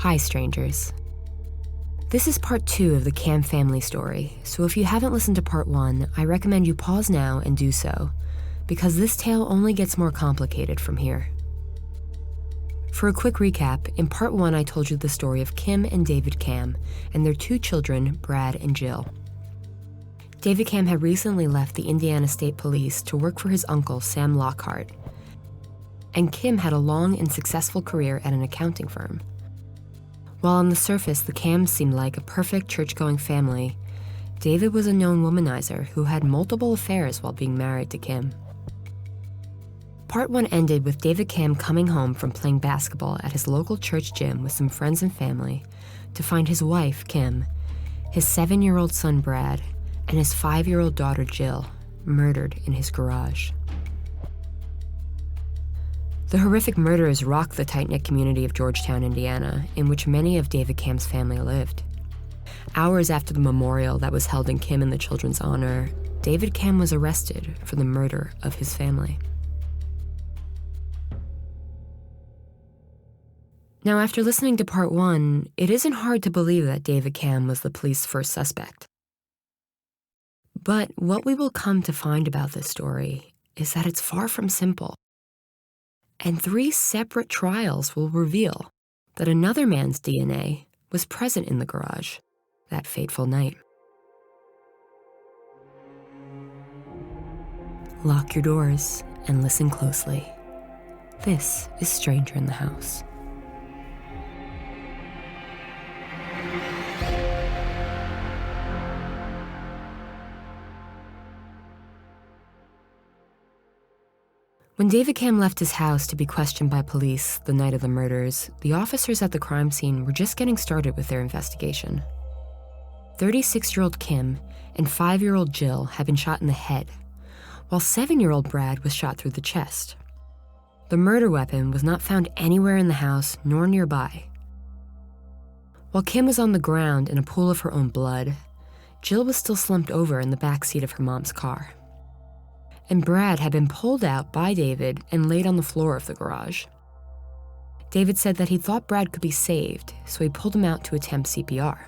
Hi, strangers. This is part 2 of the Camm family story, so if you haven't listened to part 1, I recommend you pause now and do so, because this tale only gets more complicated from here. For a quick recap, in part 1 I told you the story of Kim and David Camm and their 2 children, Brad and Jill. David Camm had recently left the Indiana State Police to work for his uncle, Sam Lockhart, and Kim had a long and successful career at an accounting firm. While on the surface the Camms seemed like a perfect church-going family, David was a known womanizer who had multiple affairs while being married to Kim. Part 1 ended with David Camm coming home from playing basketball at his local church gym with some friends and family to find his wife, Kim, his 7-year-old son, Brad, and his 5-year-old daughter, Jill, murdered in his garage. The horrific murders rocked the tight-knit community of Georgetown, Indiana, in which many of David Camm's family lived. Hours after the memorial that was held in Kim and the children's honor, David Camm was arrested for the murder of his family. Now, after listening to part 1, it isn't hard to believe that David Camm was the police's first suspect. But what we will come to find about this story is that it's far from simple. And 3 separate trials will reveal that another man's DNA was present in the garage that fateful night. Lock your doors and listen closely. This is Stranger in the House. When David Camm left his house to be questioned by police the night of the murders, the officers at the crime scene were just getting started with their investigation. 36-year-old Kim and 5-year-old Jill had been shot in the head, while 7-year-old Brad was shot through the chest. The murder weapon was not found anywhere in the house nor nearby. While Kim was on the ground in a pool of her own blood, Jill was still slumped over in the back seat of her mom's car. And Brad had been pulled out by David and laid on the floor of the garage. David said that he thought Brad could be saved, so he pulled him out to attempt CPR.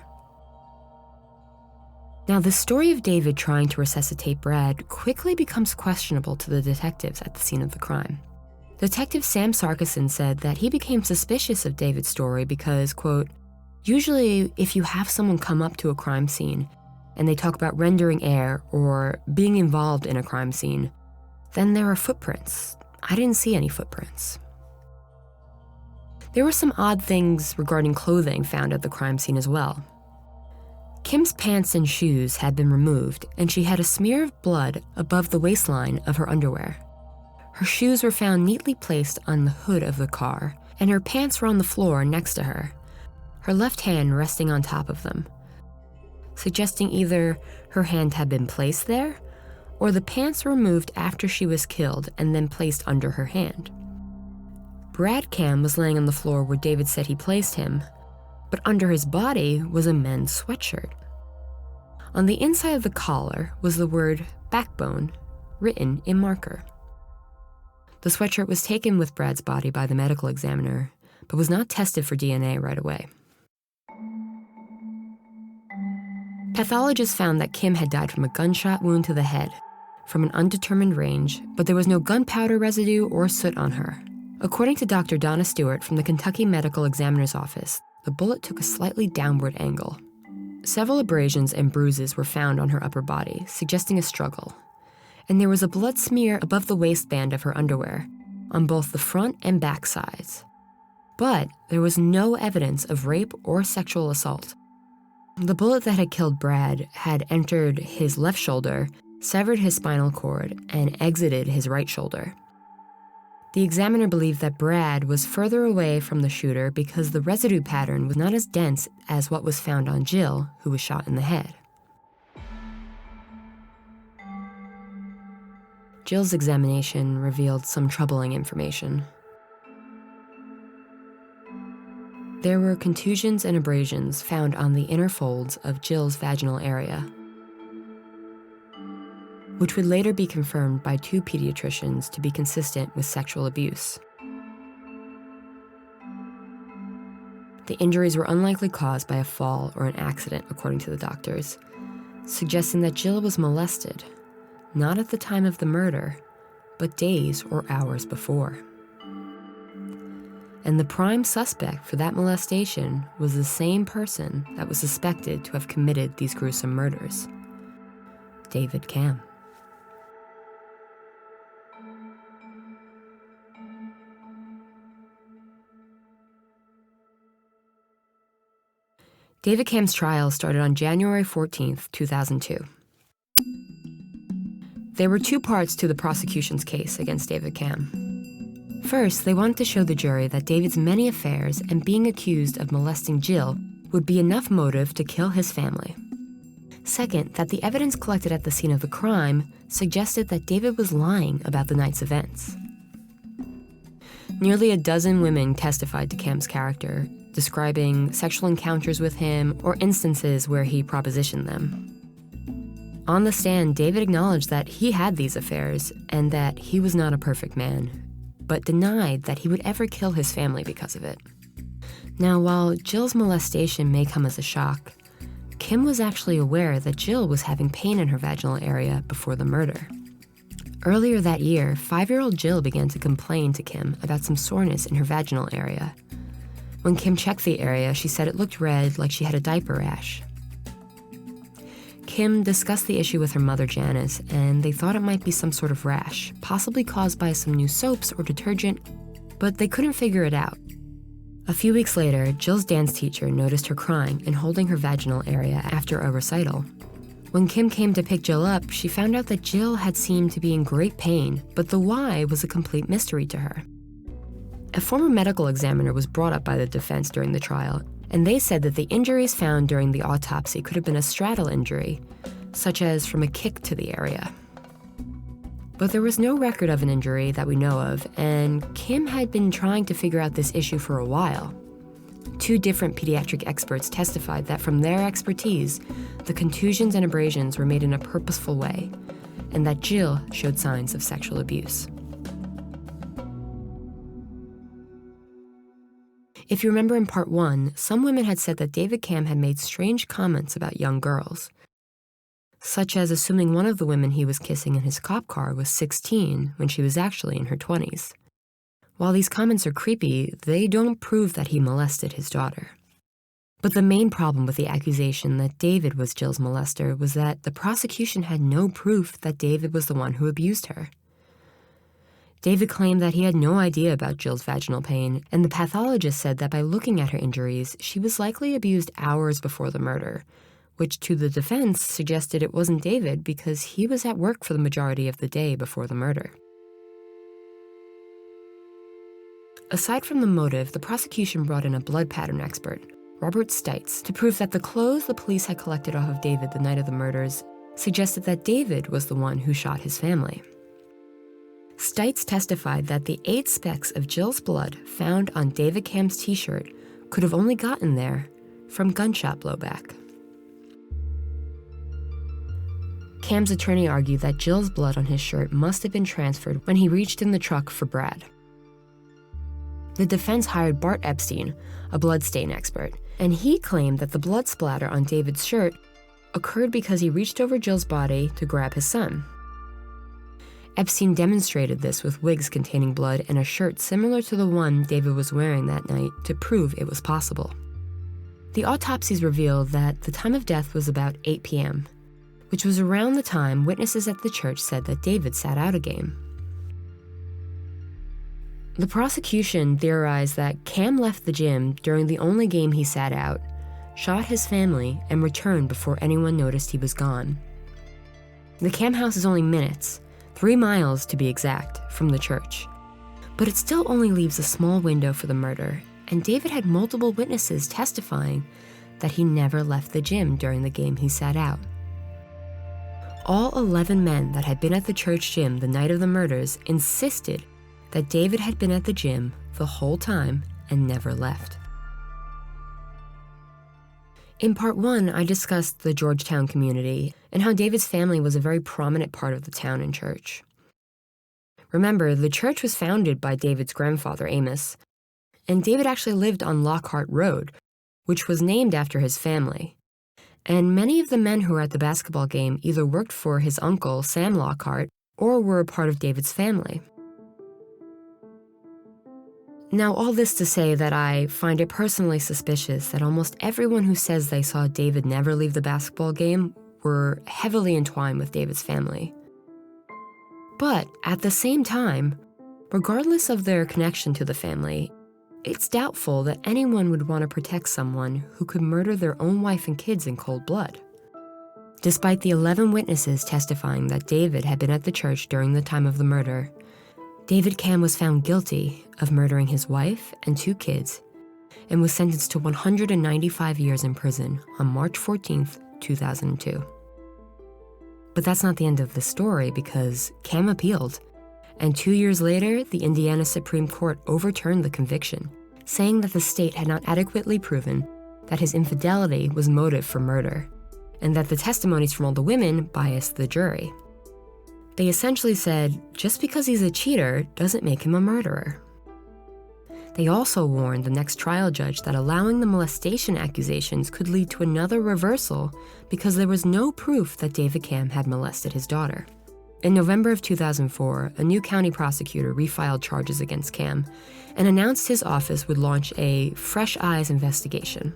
Now, the story of David trying to resuscitate Brad quickly becomes questionable to the detectives at the scene of the crime. Detective Sam Sarkison said that he became suspicious of David's story because, quote, usually if you have someone come up to a crime scene and they talk about rendering air or being involved in a crime scene, then there are footprints. I didn't see any footprints. There were some odd things regarding clothing found at the crime scene as well. Kim's pants and shoes had been removed, and she had a smear of blood above the waistline of her underwear. Her shoes were found neatly placed on the hood of the car, and her pants were on the floor next to her, her left hand resting on top of them, suggesting either her hand had been placed there or the pants were removed after she was killed and then placed under her hand. Brad Camm was laying on the floor where David said he placed him, but under his body was a men's sweatshirt. On the inside of the collar was the word backbone written in marker. The sweatshirt was taken with Brad's body by the medical examiner, but was not tested for DNA right away. Pathologists found that Kim had died from a gunshot wound to the head, from an undetermined range, but there was no gunpowder residue or soot on her. According to Dr. Donna Stewart from the Kentucky Medical Examiner's Office, the bullet took a slightly downward angle. Several abrasions and bruises were found on her upper body, suggesting a struggle, and there was a blood smear above the waistband of her underwear, on both the front and back sides. But there was no evidence of rape or sexual assault. The bullet that had killed Brad had entered his left shoulder, severed his spinal cord, and exited his right shoulder. The examiner believed that Brad was further away from the shooter because the residue pattern was not as dense as what was found on Jill, who was shot in the head. Jill's examination revealed some troubling information. There were contusions and abrasions found on the inner folds of Jill's vaginal area, which would later be confirmed by 2 pediatricians to be consistent with sexual abuse. The injuries were unlikely caused by a fall or an accident, according to the doctors, suggesting that Jill was molested, not at the time of the murder, but days or hours before. And the prime suspect for that molestation was the same person that was suspected to have committed these gruesome murders, David Camm. David Camm's trial started on January 14th, 2002. There were two parts to the prosecution's case against David Camm. First, they wanted to show the jury that David's many affairs and being accused of molesting Jill would be enough motive to kill his family. Second, that the evidence collected at the scene of the crime suggested that David was lying about the night's events. Nearly a dozen women testified to Camm's character, describing sexual encounters with him or instances where he propositioned them. On the stand, David acknowledged that he had these affairs and that he was not a perfect man, but denied that he would ever kill his family because of it. Now, while Jill's molestation may come as a shock, Kim was actually aware that Jill was having pain in her vaginal area before the murder. Earlier that year, 5-year-old Jill began to complain to Kim about some soreness in her vaginal area. When Kim checked the area, she said it looked red, like she had a diaper rash. Kim discussed the issue with her mother, Janice, and they thought it might be some sort of rash, possibly caused by some new soaps or detergent, but they couldn't figure it out. A few weeks later, Jill's dance teacher noticed her crying and holding her vaginal area after a recital. When Kim came to pick Jill up, she found out that Jill had seemed to be in great pain, but the why was a complete mystery to her. A former medical examiner was brought up by the defense during the trial, and they said that the injuries found during the autopsy could have been a straddle injury, such as from a kick to the area. But there was no record of an injury that we know of, and Kim had been trying to figure out this issue for a while. 2 different pediatric experts testified that from their expertise, the contusions and abrasions were made in a purposeful way, and that Jill showed signs of sexual abuse. If you remember in part 1, some women had said that David Camm had made strange comments about young girls, such as assuming one of the women he was kissing in his cop car was 16 when she was actually in her 20s. While these comments are creepy, they don't prove that he molested his daughter. But the main problem with the accusation that David was Jill's molester was that the prosecution had no proof that David was the one who abused her. David claimed that he had no idea about Jill's vaginal pain, and the pathologist said that by looking at her injuries, she was likely abused hours before the murder, which to the defense suggested it wasn't David because he was at work for the majority of the day before the murder. Aside from the motive, the prosecution brought in a blood pattern expert, Robert Stites, to prove that the clothes the police had collected off of David the night of the murders suggested that David was the one who shot his family. Stites testified that the 8 specks of Jill's blood found on David Camm's t-shirt could have only gotten there from gunshot blowback. Camm's attorney argued that Jill's blood on his shirt must have been transferred when he reached in the truck for Brad. The defense hired Bart Epstein, a bloodstain expert, and he claimed that the blood splatter on David's shirt occurred because he reached over Jill's body to grab his son. Epstein demonstrated this with wigs containing blood and a shirt similar to the one David was wearing that night to prove it was possible. The autopsies revealed that the time of death was about 8 p.m., which was around the time witnesses at the church said that David sat out a game. The prosecution theorized that Camm left the gym during the only game he sat out, shot his family, and returned before anyone noticed he was gone. The Camm house is only minutes, 3 miles to be exact, from the church. But it still only leaves a small window for the murder, and David had multiple witnesses testifying that he never left the gym during the game he sat out. All 11 men that had been at the church gym the night of the murders insisted that David had been at the gym the whole time and never left. In part 1, I discussed the Georgetown community and how David's family was a very prominent part of the town and church. Remember, the church was founded by David's grandfather, Amos, and David actually lived on Lockhart Road, which was named after his family. And many of the men who were at the basketball game either worked for his uncle, Sam Lockhart, or were a part of David's family. Now, all this to say that I find it personally suspicious that almost everyone who says they saw David never leave the basketball game were heavily entwined with David's family. But at the same time, regardless of their connection to the family, it's doubtful that anyone would want to protect someone who could murder their own wife and kids in cold blood. Despite the 11 witnesses testifying that David had been at the church during the time of the murder, David Camm was found guilty of murdering his wife and 2 kids and was sentenced to 195 years in prison on March 14, 2002. But that's not the end of the story, because Camm appealed, and 2 years later, the Indiana Supreme Court overturned the conviction, saying that the state had not adequately proven that his infidelity was motive for murder, and that the testimonies from all the women biased the jury. They essentially said, just because he's a cheater doesn't make him a murderer. They also warned the next trial judge that allowing the molestation accusations could lead to another reversal because there was no proof that David Camm had molested his daughter. In November of 2004, a new county prosecutor refiled charges against Camm and announced his office would launch a fresh eyes investigation.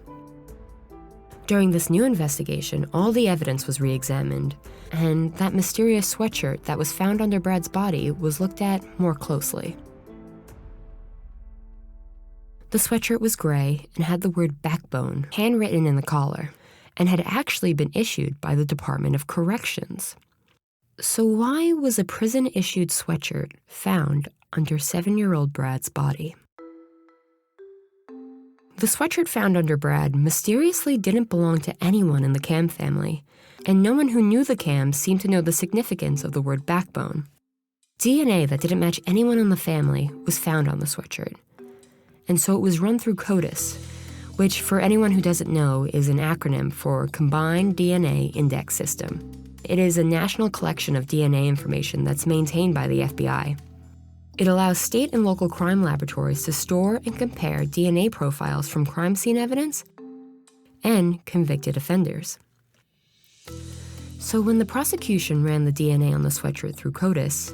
During this new investigation, all the evidence was reexamined, and that mysterious sweatshirt that was found under Brad's body was looked at more closely. The sweatshirt was gray and had the word backbone handwritten in the collar, and had actually been issued by the Department of Corrections. So why was a prison-issued sweatshirt found under 7-year-old Brad's body? The sweatshirt found under Brad mysteriously didn't belong to anyone in the Camm family, and no one who knew the Camms seemed to know the significance of the word backbone. DNA that didn't match anyone in the family was found on the sweatshirt, and so it was run through CODIS, which, for anyone who doesn't know, is an acronym for Combined DNA Index System. It is a national collection of DNA information that's maintained by the FBI. It allows state and local crime laboratories to store and compare DNA profiles from crime scene evidence and convicted offenders. So when the prosecution ran the DNA on the sweatshirt through CODIS,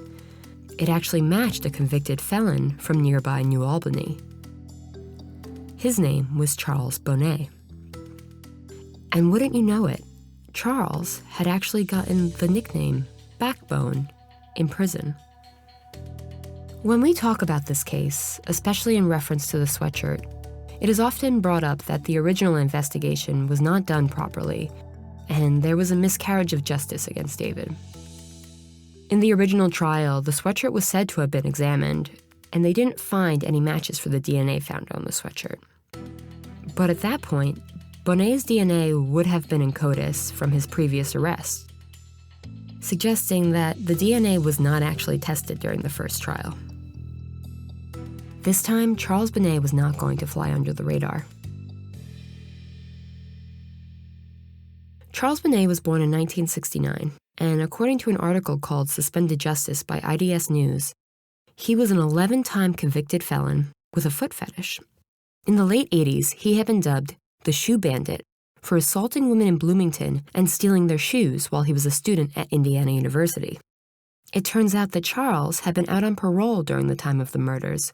it actually matched a convicted felon from nearby New Albany. His name was Charles Bonnet. And wouldn't you know it, Charles had actually gotten the nickname Backbone in prison. When we talk about this case, especially in reference to the sweatshirt, it is often brought up that the original investigation was not done properly, and there was a miscarriage of justice against David. In the original trial, the sweatshirt was said to have been examined, and they didn't find any matches for the DNA found on the sweatshirt. But at that point, Bonnet's DNA would have been in CODIS from his previous arrest, suggesting that the DNA was not actually tested during the first trial. This time, Charles Bonnet was not going to fly under the radar. Charles Bonnet was born in 1969, and according to an article called Suspended Justice by IDS News, he was an 11-time convicted felon with a foot fetish. In the late 80s, he had been dubbed the Shoe Bandit for assaulting women in Bloomington and stealing their shoes while he was a student at Indiana University. It turns out that Charles had been out on parole during the time of the murders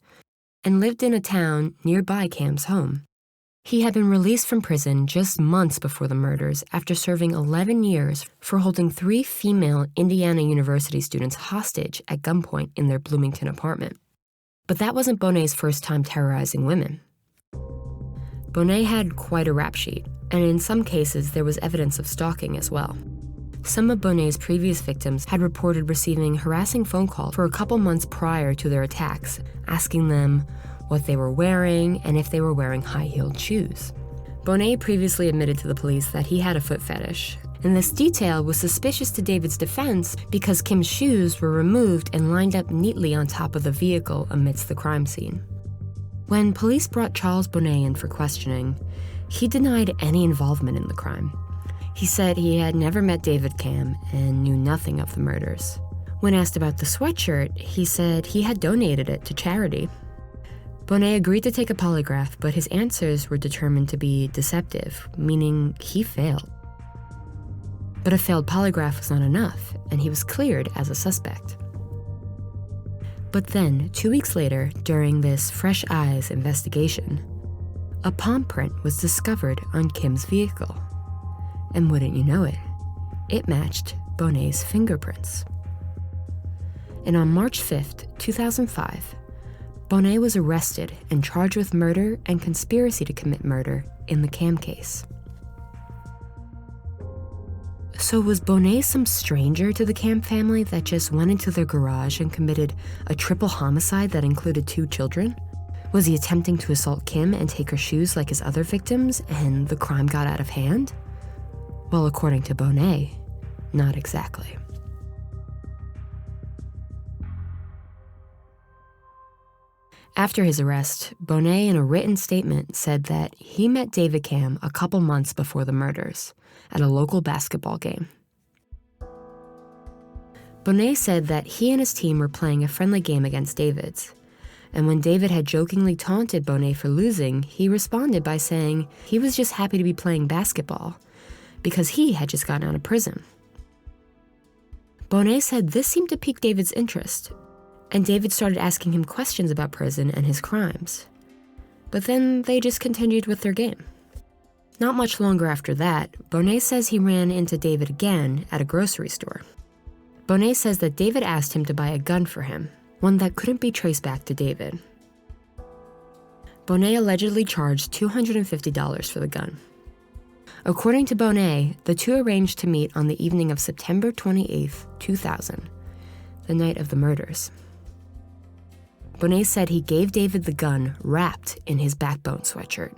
and lived in a town nearby Camm's home. He had been released from prison just months before the murders after serving 11 years for holding 3 female Indiana University students hostage at gunpoint in their Bloomington apartment. But that wasn't Bonnet's first time terrorizing women. Bonnet had quite a rap sheet, and in some cases there was evidence of stalking as well. Some of Bonnet's previous victims had reported receiving harassing phone calls for a couple months prior to their attacks, asking them what they were wearing and if they were wearing high-heeled shoes. Bonnet previously admitted to the police that he had a foot fetish, and this detail was suspicious to David's defense because Kim's shoes were removed and lined up neatly on top of the vehicle amidst the crime scene. When police brought Charles Bonnet in for questioning, he denied any involvement in the crime. He said he had never met David Camm and knew nothing of the murders. When asked about the sweatshirt, he said he had donated it to charity. Bonet agreed to take a polygraph, but his answers were determined to be deceptive, meaning he failed. But a failed polygraph was not enough, and he was cleared as a suspect. But then, 2 weeks later, during this Fresh Eyes investigation, a palm print was discovered on Kim's vehicle. And wouldn't you know it matched Bonet's fingerprints. And on March 5th, 2005, Bonet was arrested and charged with murder and conspiracy to commit murder in the Camm case. So was Bonet some stranger to the Camm family that just went into their garage and committed a triple homicide that included 2 children? Was he attempting to assault Kim and take her shoes like his other victims, and the crime got out of hand? Well, according to Bonet, not exactly. After his arrest, Bonet in a written statement said that he met David Camm a couple months before the murders at a local basketball game. Bonet said that he and his team were playing a friendly game against David's, and when David had jokingly taunted Bonet for losing, he responded by saying he was just happy to be playing basketball because he had just gotten out of prison. Bonet said this seemed to pique David's interest, and David started asking him questions about prison and his crimes. But then they just continued with their game. Not much longer after that, Bonet says he ran into David again at a grocery store. Bonet says that David asked him to buy a gun for him, one that couldn't be traced back to David. Bonet allegedly charged $250 for the gun. According to Bonet, the two arranged to meet on the evening of September 28, 2000, the night of the murders. Bonet said he gave David the gun wrapped in his backbone sweatshirt,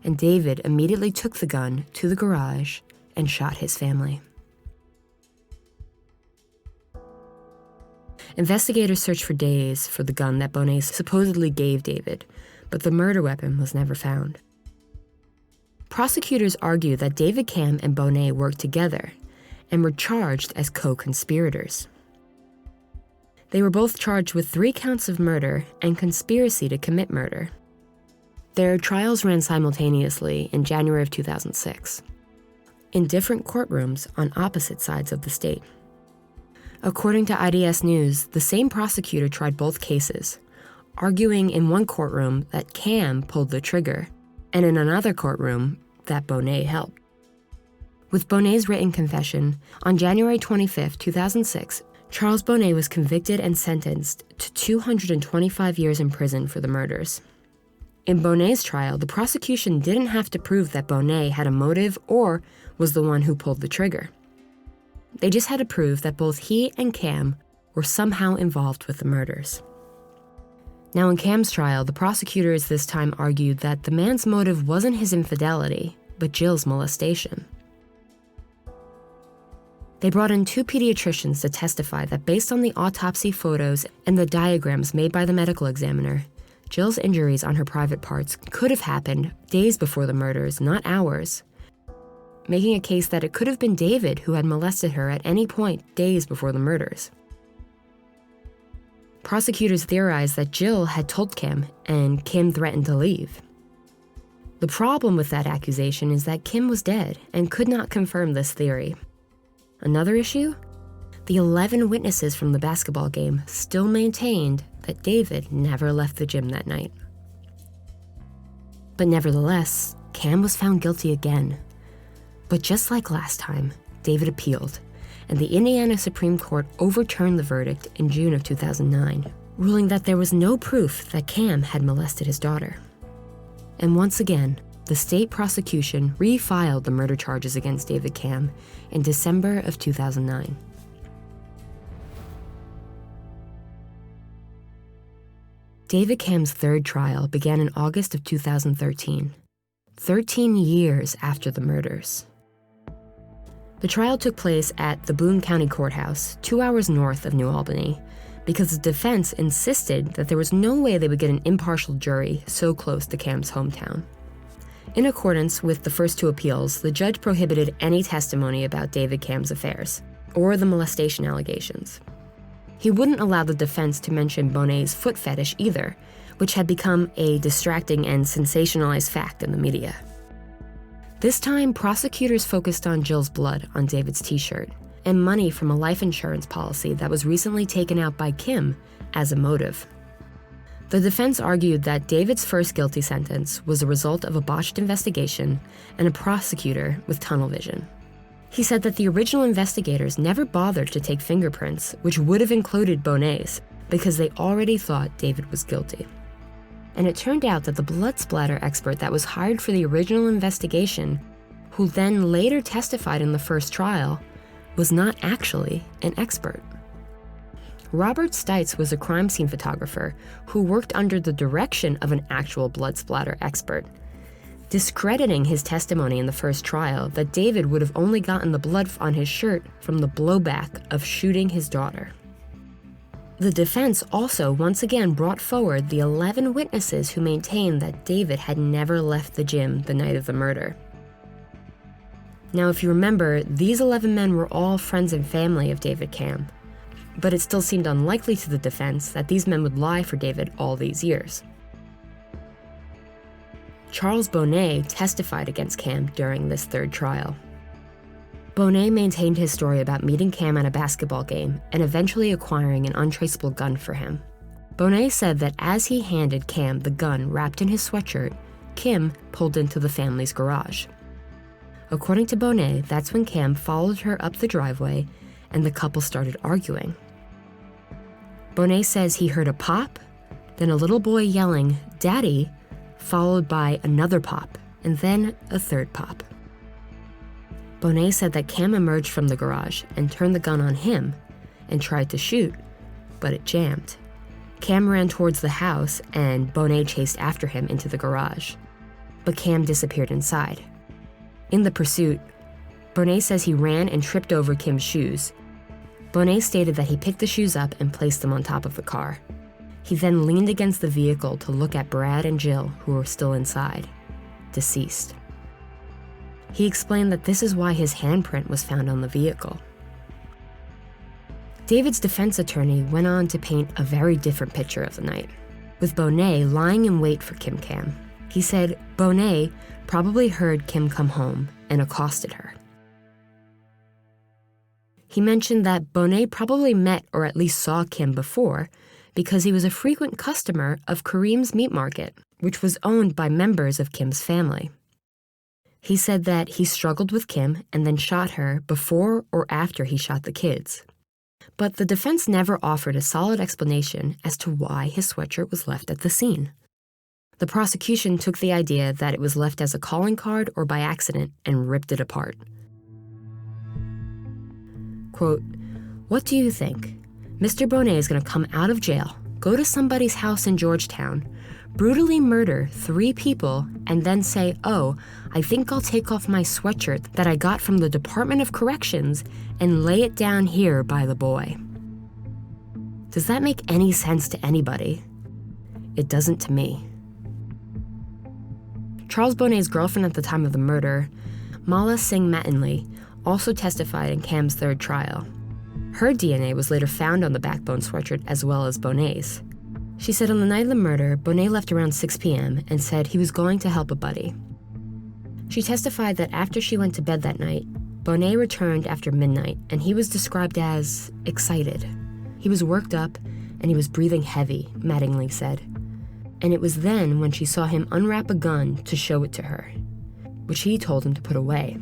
and David immediately took the gun to the garage and shot his family. Investigators searched for days for the gun that Bonet supposedly gave David, but the murder weapon was never found. Prosecutors argued that David Camm and Bonet worked together and were charged as co-conspirators. They were both charged with 3 counts of murder and conspiracy to commit murder. Their trials ran simultaneously in January of 2006, in different courtrooms on opposite sides of the state. According to IDS News, the same prosecutor tried both cases, arguing in one courtroom that Camm pulled the trigger, and in another courtroom that Bonet helped. With Bonet's written confession, on January 25, 2006, Charles Bonet was convicted and sentenced to 225 years in prison for the murders. In Bonet's trial, the prosecution didn't have to prove that Bonet had a motive or was the one who pulled the trigger. They just had to prove that both he and Camm were somehow involved with the murders. Now in Camm's trial, the prosecutors this time argued that the man's motive wasn't his infidelity, but Jill's molestation. They brought in 2 pediatricians to testify that based on the autopsy photos and the diagrams made by the medical examiner, Jill's injuries on her private parts could have happened days before the murders, not hours, making a case that it could have been David who had molested her at any point days before the murders. Prosecutors theorized that Jill had told Kim, and Kim threatened to leave. The problem with that accusation is that Kim was dead and could not confirm this theory. Another issue? The 11 witnesses from the basketball game still maintained that David never left the gym that night. But nevertheless, Camm was found guilty again. But just like last time, David appealed, and the Indiana Supreme Court overturned the verdict in June of 2009, ruling that there was no proof that Camm had molested his daughter. And once again, the state prosecution refiled the murder charges against David Camm in December of 2009. David Camm's third trial began in August of 2013, 13 years after the murders. The trial took place at the Boone County Courthouse, 2 hours north of New Albany, because the defense insisted that there was no way they would get an impartial jury so close to Camm's hometown. In accordance with the first 2 appeals, the judge prohibited any testimony about David Camm's affairs or the molestation allegations. He wouldn't allow the defense to mention Bonet's foot fetish either, which had become a distracting and sensationalized fact in the media. This time, prosecutors focused on Jill's blood on David's t-shirt and money from a life insurance policy that was recently taken out by Kim as a motive. The defense argued that David's first guilty sentence was a result of a botched investigation and a prosecutor with tunnel vision. He said that the original investigators never bothered to take fingerprints, which would have included Bonet's, because they already thought David was guilty. And it turned out that the blood splatter expert that was hired for the original investigation, who then later testified in the first trial, was not actually an expert. Robert Stites was a crime scene photographer who worked under the direction of an actual blood splatter expert, discrediting his testimony in the first trial that David would have only gotten the blood on his shirt from the blowback of shooting his daughter. The defense also once again brought forward the 11 witnesses who maintained that David had never left the gym the night of the murder. Now, if you remember, these 11 men were all friends and family of David Camm, but it still seemed unlikely to the defense that these men would lie for David all these years. Charles Bonet testified against Camm during this third trial. Bonet maintained his story about meeting Camm at a basketball game and eventually acquiring an untraceable gun for him. Bonet said that as he handed Camm the gun wrapped in his sweatshirt, Kim pulled into the family's garage. According to Bonet, that's when Camm followed her up the driveway and the couple started arguing. Bonet says he heard a pop, then a little boy yelling, "Daddy," followed by another pop, and then a third pop. Bonet said that Camm emerged from the garage and turned the gun on him and tried to shoot, but it jammed. Camm ran towards the house and Bonet chased after him into the garage, but Camm disappeared inside. In the pursuit, Bonet says he ran and tripped over Kim's shoes. Bonet stated that he picked the shoes up and placed them on top of the car. He then leaned against the vehicle to look at Brad and Jill, who were still inside, deceased. He explained that this is why his handprint was found on the vehicle. David's defense attorney went on to paint a very different picture of the night, with Bonet lying in wait for Kim Camm. He said Bonet probably heard Kim come home and accosted her. He mentioned that Bonet probably met or at least saw Kim before because he was a frequent customer of Kareem's Meat Market, which was owned by members of Kim's family. He said that he struggled with Kim and then shot her before or after he shot the kids. But the defense never offered a solid explanation as to why his sweatshirt was left at the scene. The prosecution took the idea that it was left as a calling card or by accident and ripped it apart. Quote, "What do you think? Mr. Bonet is going to come out of jail, go to somebody's house in Georgetown, brutally murder 3 people, and then say, 'Oh, I think I'll take off my sweatshirt that I got from the Department of Corrections and lay it down here by the boy.' Does that make any sense to anybody? It doesn't to me." Charles Bonet's girlfriend at the time of the murder, Mala Singh Mattinley, also testified in Camm's third trial. Her DNA was later found on the Backbone sweatshirt as well as Bonet's. She said on the night of the murder, Bonet left around 6 p.m. and said he was going to help a buddy. She testified that after she went to bed that night, Bonet returned after midnight and he was described as excited. He was worked up and he was breathing heavy, Mattingly said. And it was then when she saw him unwrap a gun to show it to her, which he told him to put away.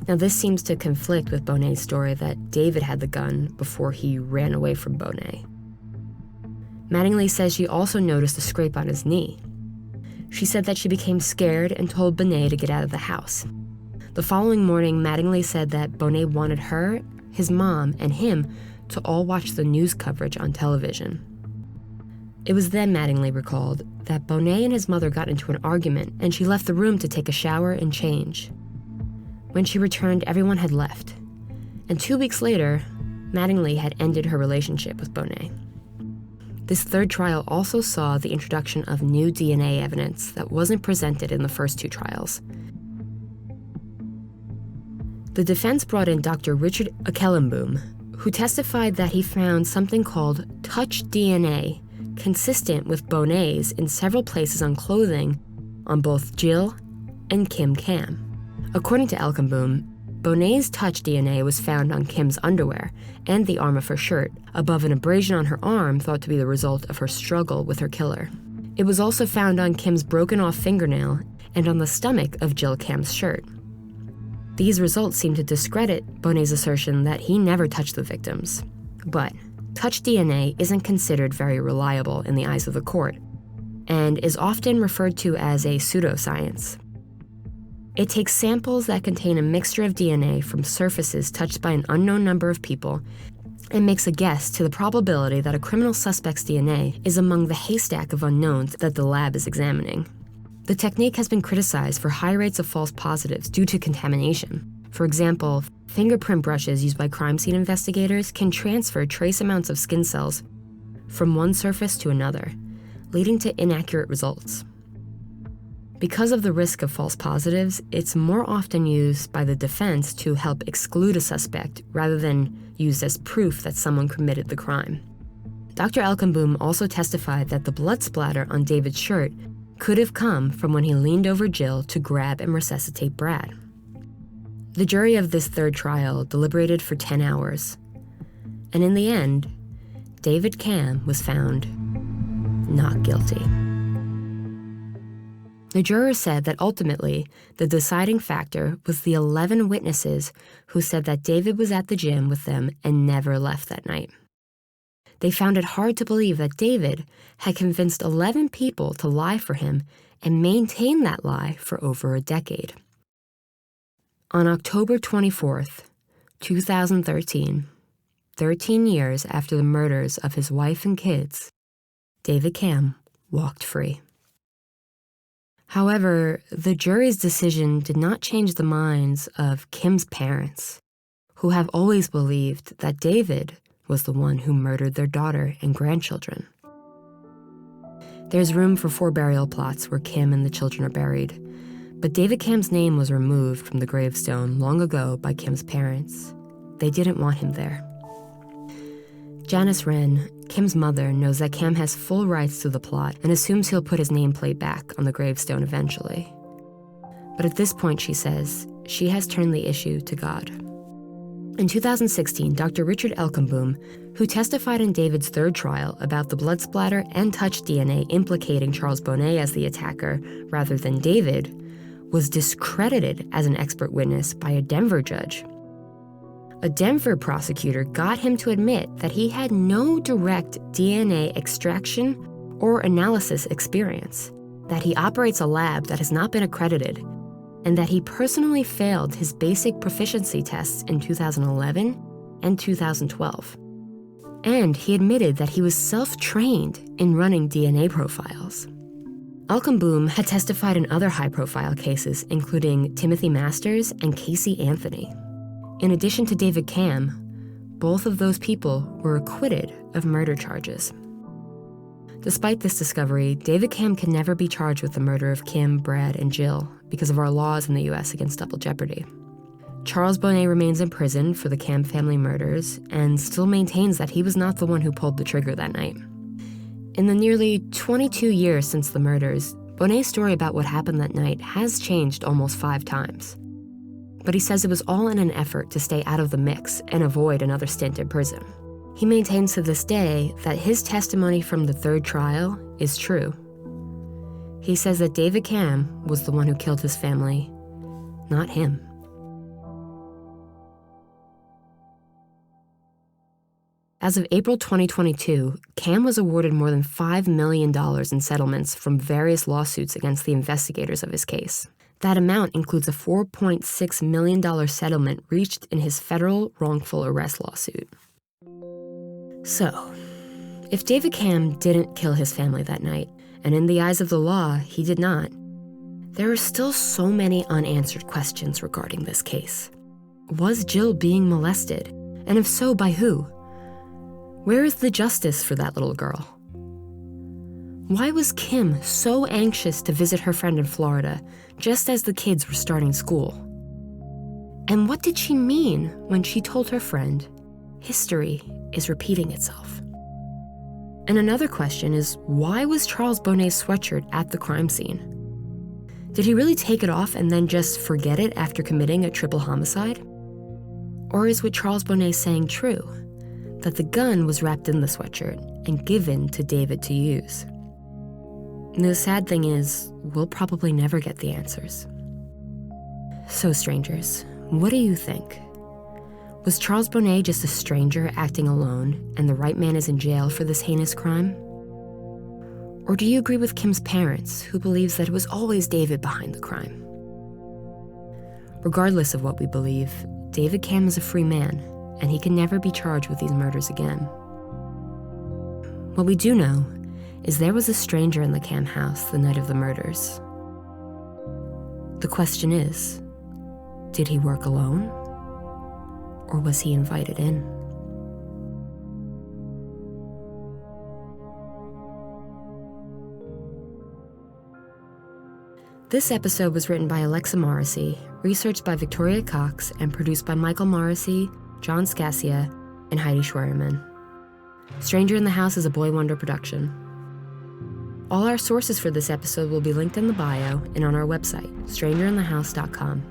Now, this seems to conflict with Bonet's story that David had the gun before he ran away from Bonet. Mattingly says she also noticed a scrape on his knee. She said that she became scared and told Bonet to get out of the house. The following morning, Mattingly said that Bonet wanted her, his mom, and him to all watch the news coverage on television. It was then, Mattingly recalled, that Bonet and his mother got into an argument and she left the room to take a shower and change. When she returned, everyone had left. And 2 weeks later, Mattingly had ended her relationship with Bonet. This third trial also saw the introduction of new DNA evidence that wasn't presented in the first 2 trials. The defense brought in Dr. Richard Akelenboom, who testified that he found something called touch DNA consistent with Bonet's in several places on clothing on both Jill and Kim Camm. According to Elkenboom, Bonet's touch DNA was found on Kim's underwear and the arm of her shirt, above an abrasion on her arm thought to be the result of her struggle with her killer. It was also found on Kim's broken-off fingernail and on the stomach of Jill Camm's shirt. These results seem to discredit Bonet's assertion that he never touched the victims. But touch DNA isn't considered very reliable in the eyes of the court, and is often referred to as a pseudoscience. It takes samples that contain a mixture of DNA from surfaces touched by an unknown number of people and makes a guess to the probability that a criminal suspect's DNA is among the haystack of unknowns that the lab is examining. The technique has been criticized for high rates of false positives due to contamination. For example, fingerprint brushes used by crime scene investigators can transfer trace amounts of skin cells from one surface to another, leading to inaccurate results. Because of the risk of false positives, it's more often used by the defense to help exclude a suspect rather than used as proof that someone committed the crime. Dr. Elkenboom also testified that the blood splatter on David's shirt could have come from when he leaned over Jill to grab and resuscitate Brad. The jury of this third trial deliberated for 10 hours, and in the end, David Camm was found not guilty. The jurors said that ultimately, the deciding factor was the 11 witnesses who said that David was at the gym with them and never left that night. They found it hard to believe that David had convinced 11 people to lie for him and maintain that lie for over a decade. On October 24th, 2013, 13 years after the murders of his wife and kids, David Camm walked free. However, the jury's decision did not change the minds of Kim's parents, who have always believed that David was the one who murdered their daughter and grandchildren. There's room for 4 burial plots where Kim and the children are buried, but David Camm's name was removed from the gravestone long ago by Kim's parents. They didn't want him there. Janice Wren, Kim's mother, knows that Camm has full rights to the plot and assumes he'll put his nameplate back on the gravestone eventually. But at this point, she says, she has turned the issue to God. In 2016, Dr. Richard Elkenboom, who testified in David's third trial about the blood splatter and touch DNA implicating Charles Bonet as the attacker rather than David, was discredited as an expert witness by a Denver judge. A Denver prosecutor got him to admit that he had no direct DNA extraction or analysis experience, that he operates a lab that has not been accredited, and that he personally failed his basic proficiency tests in 2011 and 2012. And he admitted that he was self-trained in running DNA profiles. Elkenboom had testified in other high-profile cases, including Timothy Masters and Casey Anthony. In addition to David Camm, both of those people were acquitted of murder charges. Despite this discovery, David Camm can never be charged with the murder of Kim, Brad, and Jill because of our laws in the U.S. against double jeopardy. Charles Bonet remains in prison for the Camm family murders and still maintains that he was not the one who pulled the trigger that night. In the nearly 22 years since the murders, Bonet's story about what happened that night has changed almost 5 times. But he says it was all in an effort to stay out of the mix and avoid another stint in prison. He maintains to this day that his testimony from the third trial is true. He says that David Camm was the one who killed his family, not him. As of April 2022, Camm was awarded more than $5 million in settlements from various lawsuits against the investigators of his case. That amount includes a $4.6 million settlement reached in his federal wrongful arrest lawsuit. So, if David Camm didn't kill his family that night, and in the eyes of the law, he did not, there are still so many unanswered questions regarding this case. Was Jill being molested? And if so, by who? Where is the justice for that little girl? Why was Kim so anxious to visit her friend in Florida just as the kids were starting school? And what did she mean when she told her friend, history is repeating itself. And another question is, why was Charles Bonnet's sweatshirt at the crime scene? Did he really take it off and then just forget it after committing a triple homicide? Or is what Charles Bonnet saying true, that the gun was wrapped in the sweatshirt and given to David to use? And the sad thing is, we'll probably never get the answers. So strangers, what do you think? Was Charles Bonnet just a stranger acting alone and the right man is in jail for this heinous crime? Or do you agree with Kim's parents, who believes that it was always David behind the crime? Regardless of what we believe, David Camm is a free man, and he can never be charged with these murders again. What we do know is there was a stranger in the Camm house the night of the murders. The question is, did he work alone? Or was he invited in? This episode was written by Alexa Morrissey, researched by Victoria Cox, and produced by Michael Morrissey, John Scassia, and Heidi Schwererman. Stranger in the House is a Boy Wonder production. All our sources for this episode will be linked in the bio and on our website, strangerinthehouse.com.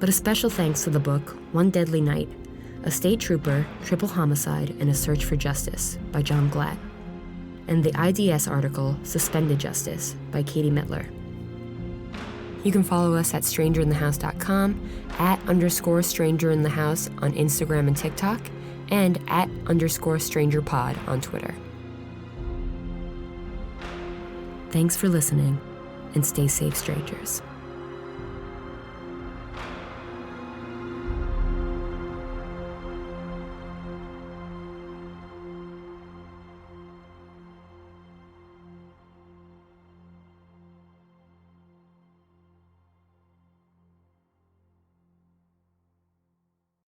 But a special thanks to the book, One Deadly Night, A State Trooper, Triple Homicide, and a Search for Justice by John Glatt, and the IDS article, Suspended Justice by Katie Mettler. You can follow us at strangerinthehouse.com, @_strangerinthehouse on Instagram and TikTok, and @_strangerpod on Twitter. Thanks for listening, and stay safe, strangers.